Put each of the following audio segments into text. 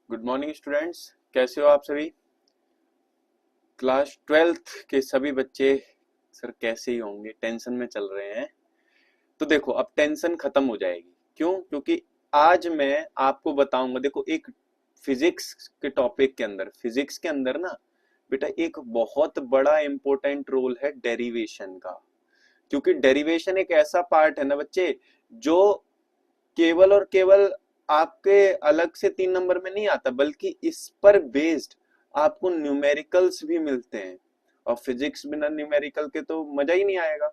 Good morning students, कैसे हो आप सभी। क्लास ट्वेल्थ के सभी बच्चे सर कैसे ही होंगे, टेंशन में चल रहे हैं। तो देखो अब टेंशन खत्म हो जाएगी। क्यों? क्योंकि आज मैं आपको बताऊंगा। देखो एक फिजिक्स के अंदर ना बेटा एक बहुत बड़ा इंपॉर्टेंट रोल है डेरिवेशन का। क्योंकि डेरिवेशन एक ऐसा पार्ट है ना बच्चे, जो केवल और केवल आपके अलग से 3 नंबर में नहीं आता, बल्कि इस पर बेस्ड आपको न्यूमेरिकल्स भी मिलते हैं। और फिजिक्स बिना न्यूमेरिकल के तो मजा ही नहीं आएगा।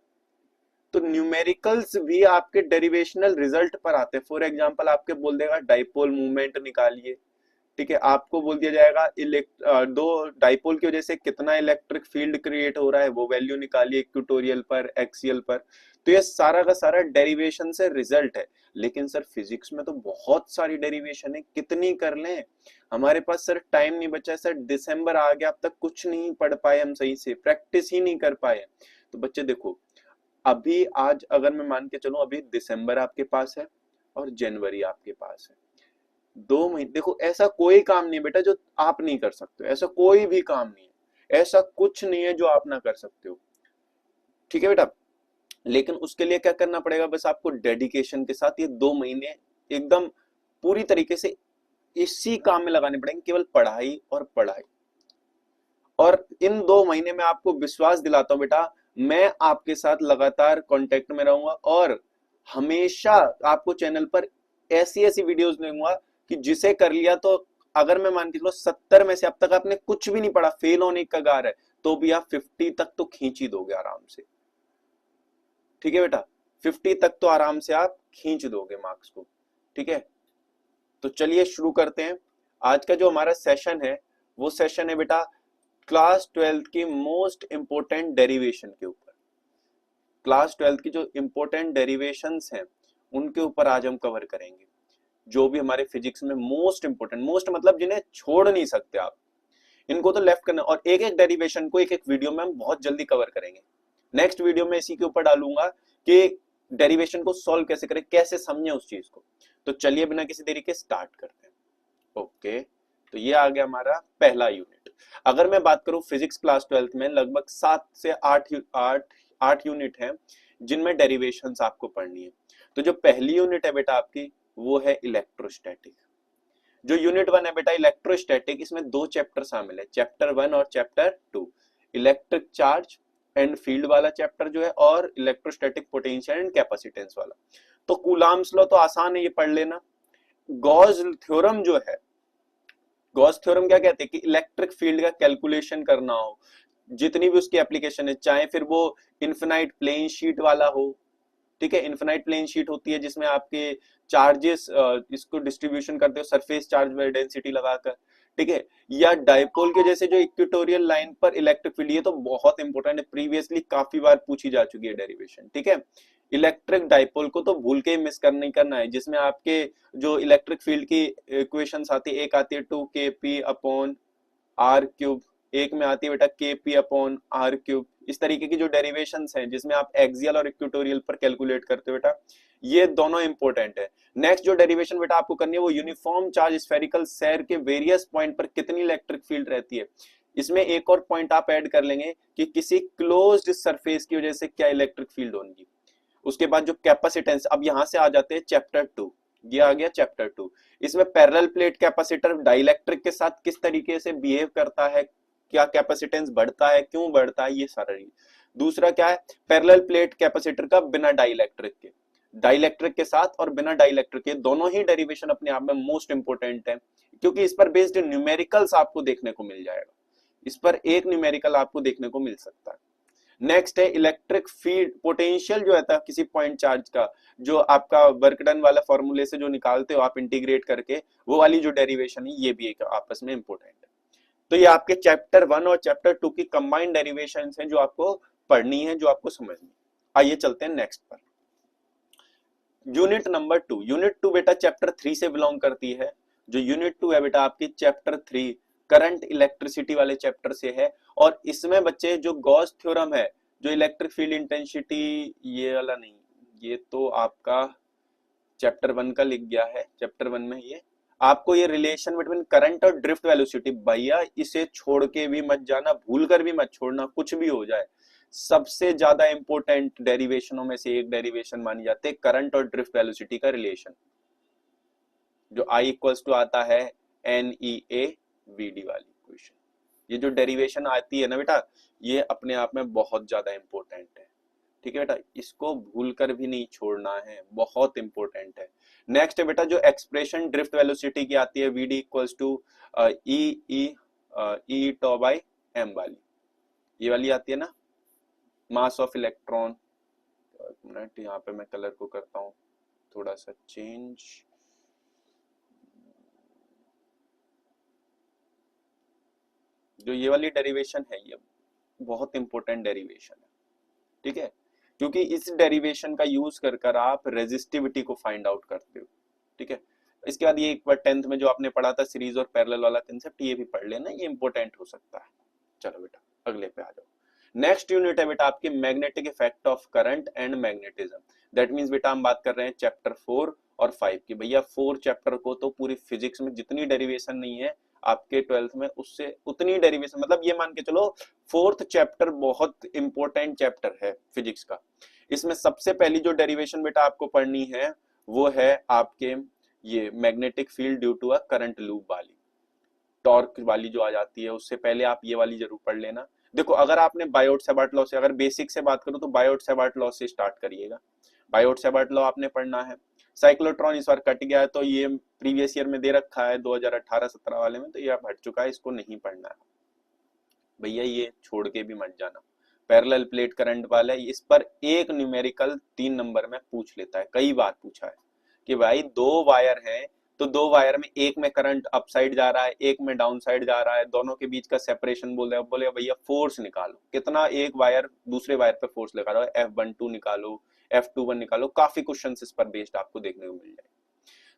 तो न्यूमेरिकल्स भी आपके डेरिवेशनल रिजल्ट पर आते हैं। फॉर एग्जांपल आपके बोल देगा डाइपोल मूवमेंट निकालिए, ठीक है। आपको बोल दिया जाएगा दो डाइपोल की वजह से कितना इलेक्ट्रिक फील्ड क्रिएट हो रहा है, वो वैल्यू निकालिए इक्वेटोरियल पर, एक्सियल पर। तो ये सारा का सारा डेरिवेशन से रिजल्ट है। लेकिन सर फिजिक्स में तो बहुत सारी डेरिवेशन है, कितनी कर लें। हमारे पास सर टाइम नहीं बचा है सर, दिसंबर आ गया, अब तक कुछ नहीं पढ़ पाए हम, सही से प्रैक्टिस ही नहीं कर पाए। तो बच्चे देखो, अभी आज अगर मैं मान के चलूं, अभी दिसंबर आपके पास है और जनवरी आपके पास है। 2 महीने देखो, ऐसा कोई काम नहीं है बेटा जो आप नहीं कर सकते हो। ऐसा कोई भी काम नहीं है, ऐसा कुछ नहीं है जो आप ना कर सकते हो, ठीक है बेटा। लेकिन उसके लिए क्या करना पड़ेगा, बस आपको डेडिकेशन के साथ ये 2 महीने एकदम पूरी तरीके से इसी काम में लगाने पड़ेंगे, केवल पढ़ाई और पढ़ाई। और इन 2 महीने में आपको विश्वास दिलाता हूं बेटा, मैं आपके साथ लगातार कांटेक्ट में रहूंगा और हमेशा आपको चैनल पर ऐसी ऐसी वीडियोस दूंगा कि जिसे कर लिया तो, अगर मैं मान के चलो 70 में से अब तक आपने कुछ भी नहीं पढ़ा, फेल होने का कगार है, तो भी आप 50 तक तो खींच ही दोगे आराम से, ठीक है बेटा। 50 तक तो आराम से आप खींच दोगे मार्क्स को, ठीक है। तो चलिए शुरू करते हैं। आज का जो हमारा सेशन है, वो सेशन है बेटा क्लास ट्वेल्थ की मोस्ट इंपोर्टेंट डेरिवेशन के ऊपर। क्लास ट्वेल्थ की जो इंपोर्टेंट डेरिवेशंस हैं, उनके ऊपर आज हम कवर करेंगे। जो भी हमारे फिजिक्स में मोस्ट इंपोर्टेंट, मोस्ट मतलब जिन्हें छोड़ नहीं सकते आप, इनको तो लेफ्ट करना। और एक एक डेरिवेशन को एक एक वीडियो में हम बहुत जल्दी कवर करेंगे। नेक्स्ट वीडियो में इसी के ऊपर डालूंगा कि डेरिवेशन को सॉल्व कैसे करें, कैसे समझें उस चीज को। तो चलिए बिना किसी देरी के स्टार्ट करते हैं। ओके, तो ये आ गया हमारा पहला यूनिट। अगर मैं बात करूं फिजिक्स क्लास ट्वेल्थ में लगभग 7 से 8 यूनिट हैं जिनमें डेरिवेशंस आपको पढ़नी है। तो जो पहली यूनिट है बेटा आपकी, वो है इलेक्ट्रोस्टैटिक। जो यूनिट 1 है बेटा इलेक्ट्रोस्टैटिक, इसमें 2 चैप्टर शामिल है, चैप्टर 1 और chapter 2। Electric charge and field वाला चैप्टर जो है, और इलेक्ट्रोस्टैटिक पोटेंशियल एंड कैपेसिटेंस वाला। तो कूलाम्स लॉ तो आसान है, ये पढ़ लेना। गॉस थ्योरम जो है, गॉस थ्योरम क्या कहते हैं कि इलेक्ट्रिक फील्ड का कैलकुलेशन करना हो, जितनी भी उसकी एप्लीकेशन है, चाहे फिर वो इन्फिनाइट प्लेन शीट वाला हो, ठीक है। इन्फिनाइट प्लेन शीट होती है जिसमें आपके चार्जेस इसको डिस्ट्रीब्यूशन करते हो सरफेस चार्ज बाय डेंसिटी लगाकर, ठीक है। या डाइपोल के जैसे जो इक्वेटोरियल लाइन पर इलेक्ट्रिक फील्ड, ये तो बहुत इंपॉर्टेंट है, प्रीवियसली काफी बार पूछी जा चुकी है डेरिवेशन, ठीक है। इलेक्ट्रिक डाइपोल को तो भूल के ही मिस कर नहीं करना है, जिसमें आपके जो इलेक्ट्रिक फील्ड की इक्वेशंस आती है, एक आती है 2kp/r³, एक में आती है बेटा kp/r³। इस तरीके की जो डेरिवेशंस हैं जिसमें आप एक्सियल और इक्वेटोरियल पर कैलकुलेट करते हो बेटा, ये दोनों इंपॉर्टेंट है। नेक्स्ट जो डेरिवेशन बेटा आपको करनी है, वो यूनिफॉर्म चार्ज स्फेरिकल शेल के वेरियस पॉइंट पर कितनी इलेक्ट्रिक फील्ड रहती है। इसमें एक और पॉइंट आप ऐड कर लेंगे कि किसी क्लोज्ड सरफेस की वजह से क्या इलेक्ट्रिक फील्ड होगी। उसके बाद जो कैपेसिटेंस, अब यहां से आ जाते हैं चैप्टर 2। ये आ गया चैप्टर 2। इसमें पैरेलल प्लेट कैपेसिटर डाइलेक्ट्रिक के साथ किस तरीके से बिहेव करता है, क्या कैपेसिटेंस बढ़ता है, क्यों बढ़ता है, ये सारा। दूसरा क्या है, पैरेलल प्लेट कैपेसिटर का बिना डाइलेक्ट्रिक के, डाइलेक्ट्रिक के साथ और बिना डाइलेक्ट्रिक के, दोनों ही डेरिवेशन अपने आप में मोस्ट इंपोर्टेंट है, क्योंकि इस पर बेस्ड न्यूमेरिकल्स आपको देखने को मिल जाएगा। इस पर एक न्यूमेरिकल आपको देखने को मिल सकता है। नेक्स्ट है इलेक्ट्रिक फील्ड पोटेंशियल जो है किसी पॉइंट चार्ज का, जो आपका वर्क डन वाला फॉर्मूले से जो निकालते हो आप इंटीग्रेट करके, वो वाली जो डेरिवेशन है, ये भी एक आपस में इंपॉर्टेंट है। तो ये आपके चैप्टर 1 और चैप्टर 2 की कंबाइंड डेरिवेशन हैं जो आपको पढ़नी है, जो आपको समझनी है। आइए चलते हैं नेक्स्ट पर। Unit number 2। यूनिट 2 बेटा चैप्टर 3 से बिलोंग करती है। जो यूनिट 2 है बेटा आपकी चैप्टर 3 करंट इलेक्ट्रिसिटी वाले चैप्टर से है। और इसमें बच्चे जो गॉस थ्योरम है, जो इलेक्ट्रिक फील्ड इंटेंसिटी, ये वाला नहीं, ये तो आपका चैप्टर 1 का लिख गया है, चैप्टर 1 में ये आपको ये रिलेशन बिटवीन करंट और ड्रिफ्ट वेलोसिटी, भैया इसे छोड़ के भी मत जाना, भूल कर भी मत छोड़ना, कुछ भी हो जाए। सबसे ज्यादा इंपॉर्टेंट डेरिवेशनों में से एक डेरिवेशन मानी जाती है करंट और ड्रिफ्ट वेलोसिटी का रिलेशन, जो I इक्वल्स टू आता है NEAVD वाली इक्वेशन। ये जो डेरिवेशन आती है ना बेटा, ये अपने आप में बहुत ज्यादा इंपॉर्टेंट है। ठीक है बेटा, इसको भूलकर भी नहीं छोड़ना है, बहुत इंपॉर्टेंट है। नेक्स्ट है बेटा जो एक्सप्रेशन ड्रिफ्ट वेलोसिटी की आती है VD equals to e tau by m वाली, ये वाली आती है ना, मास ऑफ इलेक्ट्रॉन। मिनट, यहाँ पे मैं कलर को करता हूँ थोड़ा सा चेंज। जो ये वाली डेरिवेशन है ये बहुत इंपॉर्टेंट डेरिवेशन है, ठीक है, क्योंकि इस डेरिवेशन का यूज कर कर आप रेजिस्टिविटी को फाइंड आउट करते हो। ठीक है, इसके बाद ये एक बार 10th में जो आपने पढ़ा था सीरीज और पैरेलल वाला कंसेप्ट, ये भी पढ़ लेना, ये इंपॉर्टेंट हो सकता है। चलो बेटा अगले पे आ जाओ। नेक्स्ट यूनिट है बेटा आपकी magnetic effect of current and magnetism. That means बेटा हम बात कर रहे हैं चैप्टर 4 और 5 की। भैया 4 चैप्टर को तो पूरी फिजिक्स में जितनी डेरिवेशन नहीं है आपके 12th में, उससे उतनी डेरिवेशन, मतलब ये मान के चलो 4th चैप्टर बहुत इंपॉर्टेंट चैप्टर है फिजिक्स का। इसमें सबसे पहली जो डेरिवेशन बेटा आपको पढ़नी है वो है आपके ये magnetic field due to a current loop वाली, टॉर्क वाली जो आ जाती है। उससे पहले आप ये वाली जरूर पढ़ लेना। देखो अगर आपने बायोट-सावर्ट लॉ से, अगर बेसिक से बात करूं तो बायोट-सावर्ट लॉ से स्टार्ट करिएगा। बायोट-सावर्ट लॉ आपने पढ़ना है। साइक्लोट्रॉन इस बार कट गया है तो ये प्रीवियस ईयर में दे रखा है 2018-17 वाले में, तो ये अब हट चुका है, इसको नहीं पढ़ना है भैया, ये छोड़ के भी मत जाना। पैरेलल प्लेट करंट वाला है, इस पर एक न्यूमेरिकल 3 नंबर में पूछ लेता है, कई बार पूछा है कि भाई 2 वायर हैं तो 2 वायर में एक में करंट अप साइड जा रहा है, एक में डाउन साइड जा रहा है, दोनों के बीच का सेपरेशन बोल रहे हैं, बोले भैया फोर्स निकालो, कितना एक वायर दूसरे वायर पे फोर्स लगा रहा है, F12 निकालो, F21 निकालो। काफी क्वेश्चन इस पर बेस्ड आपको देखने को मिल जाए।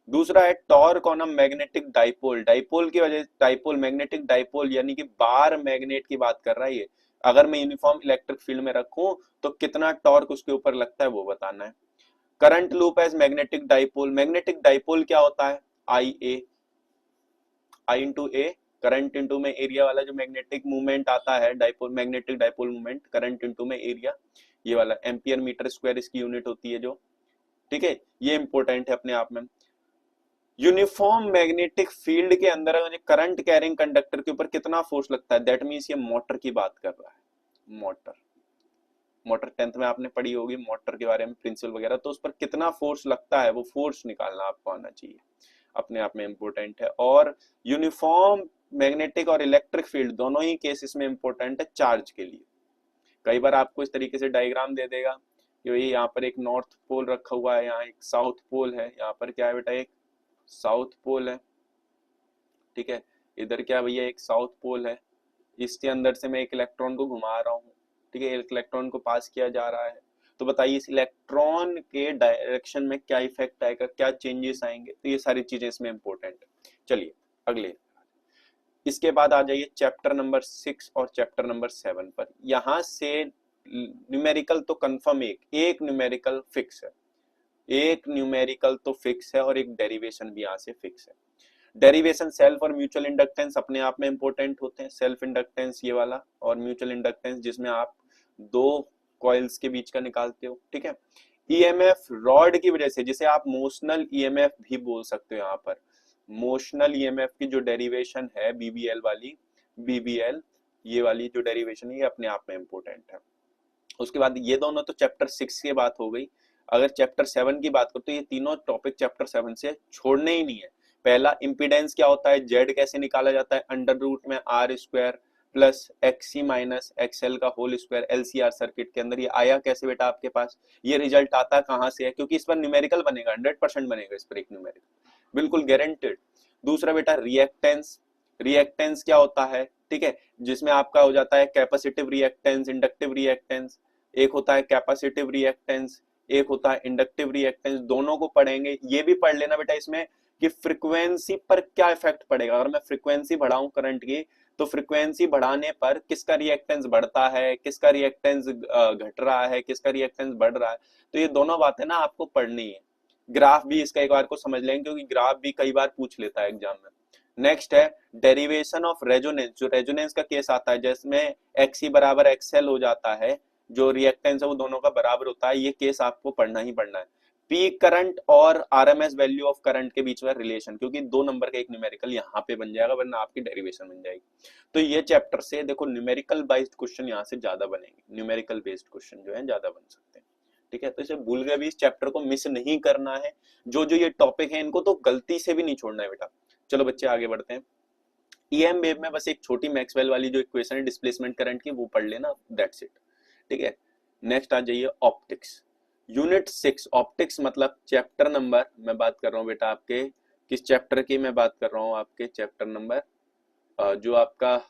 दूसरा है torque on a magnetic dipole. Dipole की वजह, डाइपोल मैग्नेटिक डाइपोल यानी कि बार मैग्नेट की बात कर रहा है ये। अगर मैं यूनिफॉर्म इलेक्ट्रिक फील्ड में रखूं तो कितना टॉर्क उसके ऊपर लगता है वो बताना है। Current loop as magnetic dipole. Magnetic dipole क्या होता है? I into A, current into में एरिया वाला जो मैग्नेटिक मूवमेंट आता है dipole, magnetic dipole movement, current into में एरिया, ये वाला एम्पियर मीटर स्क्वायर इसकी यूनिट होती है जो। ठीक है, ये इंपॉर्टेंट है अपने आप में। यूनिफॉर्म मैग्नेटिक फील्ड के अंदर करंट कैरिंग कंडक्टर के ऊपर कितना फोर्स लगता है, दैट मींस ये मोटर की बात कर रहा है। मोटर, मोटर 10th में आपने पढ़ी होगी मोटर के बारे में प्रिंसिपल वगैरह, तो उस पर कितना फोर्स लगता है वो फोर्स निकालना आपको आना चाहिए, अपने आप में इंपॉर्टेंट है। और यूनिफॉर्म मैग्नेटिक और इलेक्ट्रिक फील्ड दोनों ही केसेस में इंपॉर्टेंट है चार्ज के लिए। कई बार आपको इस तरीके से डायग्राम दे देगा कि भाई यहाँ पर एक नॉर्थ पोल रखा हुआ है, यहाँ एक साउथ पोल है, यहाँ पर क्या है बेटा एक साउथ पोल है। ठीक है, इधर क्या भैया एक साउथ पोल है, इसके अंदर से मैं एक इलेक्ट्रॉन को घुमा रहा हूँ। ठीक है, एक इलेक्ट्रॉन को पास किया जा रहा है, तो बताइए इस इलेक्ट्रॉन के डायरेक्शन में क्या इफेक्ट आएगा, क्या चेंजेस आएंगे, तो ये सारी चीजें इसमें इंपॉर्टेंट है। चलिए अगले, इसके बाद आ जाइए चैप्टर नंबर 6 और चैप्टर नंबर 7 पर। यहां से न्यूमेरिकल तो कंफर्म एक न्यूमेरिकल फिक्स है, एक न्यूमेरिकल तो फिक्स है और एक डेरिवेशन भी यहाँ से फिक्स है। डेरिवेशन सेल्फ और म्यूचुअल इंडक्टेंस अपने आप में इंपॉर्टेंट होते हैं। सेल्फ इंडक्टेंस ये वाला, और म्यूचुअल इंडक्टेंस जिसमें आप 2 कॉइल्स के बीच का निकालते हो। ठीक है, ईएमएफ रॉड की वजह से, जिसे आप मोशनल ईएमएफ भी बोल सकते हो, यहाँ पर मोशनल ईएमएफ की जो डेरिवेशन है बीबीएल वाली, बीबीएल ये वाली जो डेरिवेशन है ये अपने आप में इंपॉर्टेंट है। उसके बाद ये दोनों तो चैप्टर 6 की बात हो गई। अगर चैप्टर 7 की बात करो तो ये तीनों टॉपिक चैप्टर 7 से छोड़ने ही नहीं है। पहला इंपीडेंस क्या होता है, जेड कैसे निकाला जाता है, अंडर रूट में R square plus XC minus XL का होल स्क्वायर एलसीआर सर्किट के अंदर। ये आया कैसे बेटा आपके पास, ये रिजल्ट आता कहां से है, क्योंकि इस पर न्यूमेरिकल बनेगा, 100% बनेगा इस पर एक न्यूमेरिकल, बिल्कुल गारंटेड। दूसरा बेटा रिएक्टेंस, रिएक्टेंस क्या होता है, ठीक है, जिसमें आपका हो जाता है कैपेसिटिव रिएक्टेंस, इंडक्टिव रिएक्टेंस। एक होता है कैपेसिटिव रिएक्टेंस, एक होता है इंडक्टिव रिएक्टेंस, दोनों को पढ़ेंगे। ये भी पढ़ लेना बेटा इसमें कि फ्रीक्वेंसी पर क्या इफेक्ट पड़ेगा। अगर मैं फ्रीक्वेंसी बढ़ाऊं करंट की, तो फ्रीक्वेंसी बढ़ाने पर किसका रिएक्टेंस बढ़ता है, किसका रिएक्टेंस घट रहा है, किसका रिएक्टेंस बढ़ रहा है, तो ये दोनों बातें ना आपको पढ़नी है। ग्राफ भी इसका एक बार को समझ लेंगे क्योंकि ग्राफ भी कई बार पूछ लेता है एग्जाम में। नेक्स्ट है डेरिवेशन ऑफ रेजोनेंस। जो रेजोनेंस का केस आता है जिसमें एक्स बराबर एक्सएल हो जाता है, जो रिएक्टेंस है वो दोनों का बराबर होता है, ये केस आपको पढ़ना ही पढ़ना है। पीक करंट और आरएमएस वैल्यू ऑफ करंट के बीच में रिलेशन, क्योंकि 2 नंबर का एक न्यूमेरिकल यहाँ पे बन जाएगा वरना आपकी डेरिवेशन बन जाएगी। तो ये चैप्टर से देखो न्यूमेरिकल बेस्ड क्वेश्चन यहाँ से ज्यादा बनेंगे, न्यूमेरिकल बेस्ड क्वेश्चन जो है ज्यादा बन सकते हैं। ठीक है, तो इसे भूल गए भी, इस चैप्टर को मिस नहीं करना है। जो जो ये टॉपिक है इनको तो गलती से भी नहीं छोड़ना है बेटा। चलो बच्चे आगे बढ़ते हैं। ईएम वेव में बस एक छोटी मैक्सवेल वाली जो इक्वेशन है डिस्प्लेसमेंट करंट की वो पढ़ लेना, दैट्स इट। ठीक है, नेक्स्ट आ जाइए ऑप्टिक्स, यूनिट 6। ऑप्टिक्स मतलब चैप्टर नंबर, मैं बात कर रहा हूँ बेटा आपके किस चैप्टर की मैं बात कर रहा हूँ, आपके चैप्टर नंबर जो आपका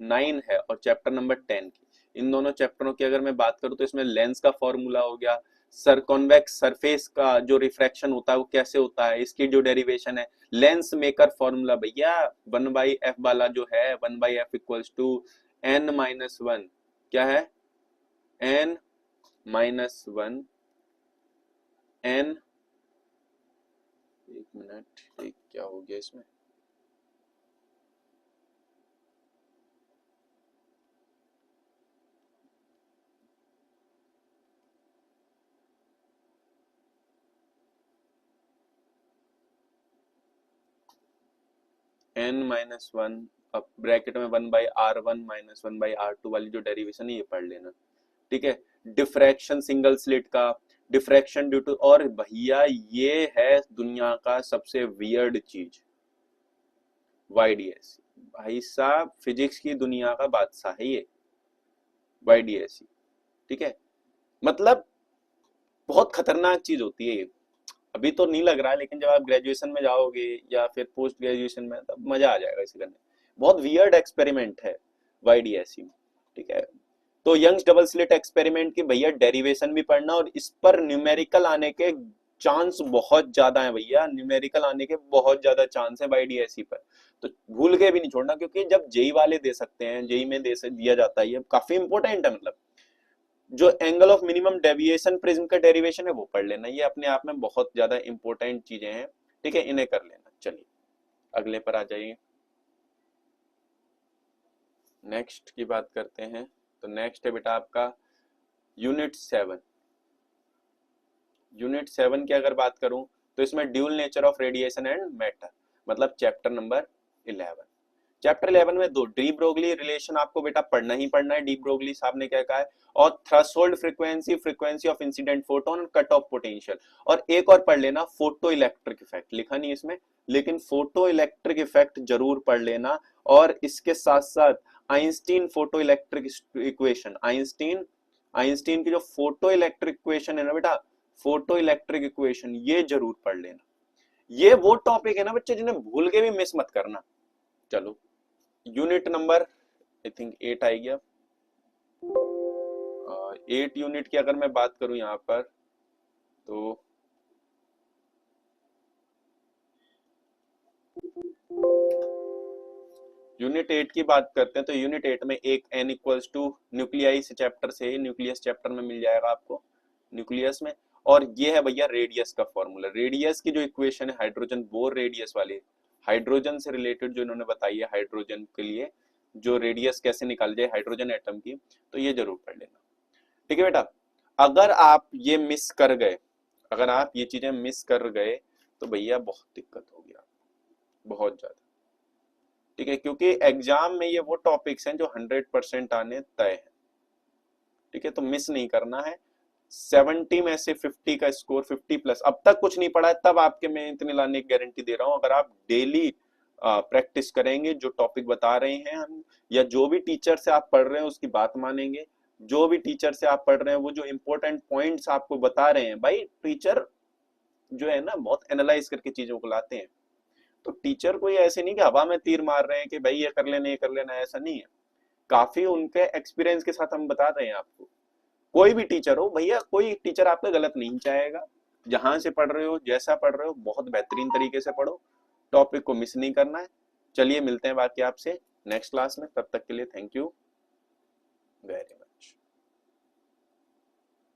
9 है और चैप्टर नंबर 10 की। इन दोनों चैप्टरों की अगर मैं बात करूं तो इसमें लेंस का फॉर्मूला हो गया, कॉन्वेक्स सरफेस का जो रिफ्रैक्शन होता है वो कैसे होता है, इसकी जो डेरिवेशन है, लेंस मेकर फॉर्मूला भैया 1/f वाला जो है 1/f इक्वल्स टू n-1, क्या है n-1 n, एक मिनट क्या हो गया इसमें, n-1 अब ब्रैकेट में 1/r1 - 1/r2 वाली जो डेरिवेशन है ये पढ़ लेना। ठीक है, डिफ्रैक्शन सिंगल स्लिट का, डिफ्रैक्शन ड्यू टू, और भैया ये है दुनिया का सबसे वियर्ड चीज YDS। भाई साहब फिजिक्स की दुनिया का बादशाह है ये YDS। ठीक है, मतलब बहुत खतरनाक चीज होती है ये। अभी तो नहीं लग रहा है लेकिन जब आप ग्रेजुएशन में जाओगे या फिर पोस्ट ग्रेजुएशन में तब मजा आ जाएगा इसे करने। बहुत वियर्ड एक्सपेरिमेंट है YDS। ठीक है, तो यंग्स डबल स्लिट एक्सपेरिमेंट की भैया डेरिवेशन भी पढ़ना और इस पर न्यूमेरिकल आने के चांस बहुत ज्यादा है भैया, न्यूमेरिकल आने के बहुत ज्यादा चांस है YDSE पर, तो भूल के भी नहीं छोड़ना क्योंकि जब जेई वाले दे सकते हैं, जेई में दिया जाता है, ये काफी इंपॉर्टेंट है। मतलब जो angle of minimum deviation prism का डेरिवेशन है वो पढ़ लेना, ये अपने आप में बहुत ज्यादा इंपॉर्टेंट चीजें हैं। ठीक है, इन्हें कर लेना। चलिए अगले पर आ जाइए, नेक्स्ट की बात करते हैं। तो नेक्स्ट है बेटा आपका यूनिट 7। यूनिट 7 की अगर बात करूं तो इसमें dual nature of radiation and matter, मतलब चैप्टर नंबर 11। चैप्टर 11 में दो डी ब्रोगली रिलेशन आपको बेटा पढ़ना ही पढ़ना है। डी ब्रोगली साहब ने क्या कहा है, और threshold frequency, frequency of incident photon, cut off potential, और एक और पढ़ लेना फोटो इलेक्ट्रिक इफेक्ट, लिखा नहीं इसमें लेकिन फोटो इलेक्ट्रिक इफेक्ट जरूर पढ़ लेना। और इसके साथ साथ Einstein photo electric equation, Einstein की जो फोटो इलेक्ट्रिक इक्वेशन है ना बेटा, फोटो इलेक्ट्रिक इक्वेशन ये जरूर पढ़ लेना। ये वो टॉपिक है ना बच्चे जिन्हें भूल के भी मिस मत करना। चलो यूनिट नंबर आई थिंक 8 आएगी अब। 8 यूनिट की अगर मैं बात करूं यहाँ पर तो यूनिट 8 की बात करते हैं। तो यूनिट 8 में एक n इक्वल्स टू न्यूक्लियाई से चैप्टर से, न्यूक्लियस चैप्टर में मिल जाएगा आपको, न्यूक्लियस में। और ये है भैया रेडियस का फॉर्मूला। रेडियस की जो इक्वेशन है हाइड्रोजन बोर रेडियस वाली, हाइड्रोजन से रिलेटेड जो इन्होंने बताई है, हाइड्रोजन के लिए जो रेडियस कैसे निकाल जाए हाइड्रोजन एटम की, तो ये जरूर पढ़ लेना। ठीक है बेटा, अगर आप ये मिस कर गए, अगर आप ये चीजें मिस कर गए तो भैया बहुत दिक्कत होगी, बहुत ज्यादा। ठीक है, क्योंकि एग्जाम में ये वो टॉपिक्स हैं जो 100% आने तय है। ठीक है, तो मिस नहीं करना है। 70 में से 50 का स्कोर, 50 प्लस, अब तक कुछ नहीं पढ़ा है तब आपके मैं इतने लाने की गारंटी दे रहा हूं। अगर आप डेली प्रैक्टिस करेंगे, जो टॉपिक बता रहे हैं हम, या जो भी टीचर से आप पढ़ रहे हैं उसकी बात मानेंगे, जो भी टीचर से आप पढ़ रहे हैं वो जो इंपॉर्टेंट पॉइंट्स आपको बता रहे हैं, भाई टीचर जो है ना बहुत एनालाइज करके चीजों को लाते हैं। तो टीचर कोई ऐसे नहीं कि हवा में तीर मार रहे हैं कि भाई ये कर लेना ये कर लेना, ऐसा नहीं है। काफी उनके एक्सपीरियंस के साथ हम बता रहे हैं आपको। कोई भी टीचर हो भैया, कोई टीचर आपका गलत नहीं चाहेगा। जहां से पढ़ रहे हो, जैसा पढ़ रहे हो, बहुत बेहतरीन तरीके से पढ़ो, टॉपिक को मिस नहीं करना है। चलिए मिलते हैं बाकी आपसे नेक्स्ट क्लास में, तब तक के लिए थैंक यू वेरी मच।